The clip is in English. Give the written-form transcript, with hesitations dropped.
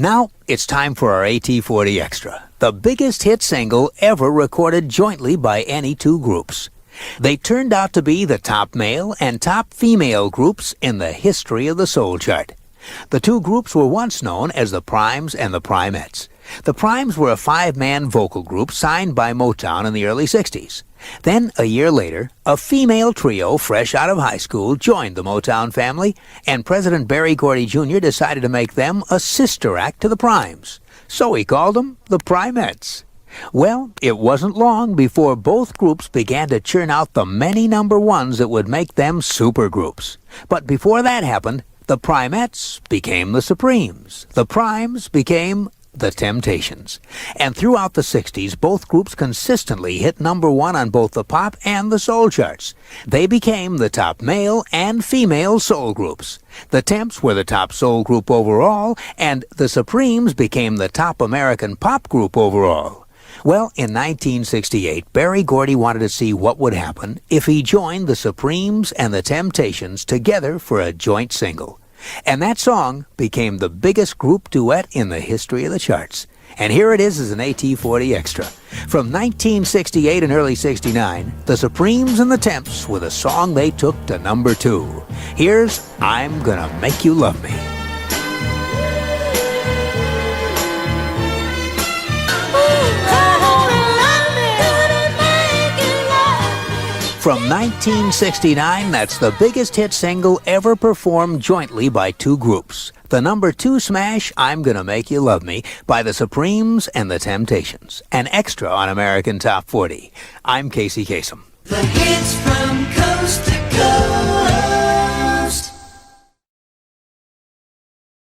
Now, it's time for our AT40 Extra, the biggest hit single ever recorded jointly by any two groups. They turned out to be the top male and top female groups in the history of the soul chart. The two groups were once known as the Primes and the Primettes. The Primes were a five-man vocal group signed by Motown in the early 60s. Then, a year later, a female trio fresh out of high school joined the Motown family, and President Berry Gordy Jr. decided to make them a sister act to the Primes. So he called them the Primettes. Well, it wasn't long before both groups began to churn out the many number ones that would make them supergroups. But before that happened, the Primettes became the Supremes. The Primes became the Temptations. And throughout the 60s, both groups consistently hit number one on both the pop and the soul charts. They became the top male and female soul groups. The Temps were the top soul group overall, and the Supremes became the top American pop group overall. Well, in 1968, Berry Gordy wanted to see what would happen if he joined the Supremes and the Temptations together for a joint single. And that song became the biggest group duet in the history of the charts. And here it is as an AT40 Extra. From 1968 and early 69, the Supremes and the Temps with a song they took to number 2. Here's I'm Gonna Make You Love Me. From 1969, that's the biggest hit single ever performed jointly by two groups. The number 2 smash, I'm Gonna Make You Love Me, by the Supremes and the Temptations. An extra on American Top 40. I'm Casey Kasem. The hits from coast to coast.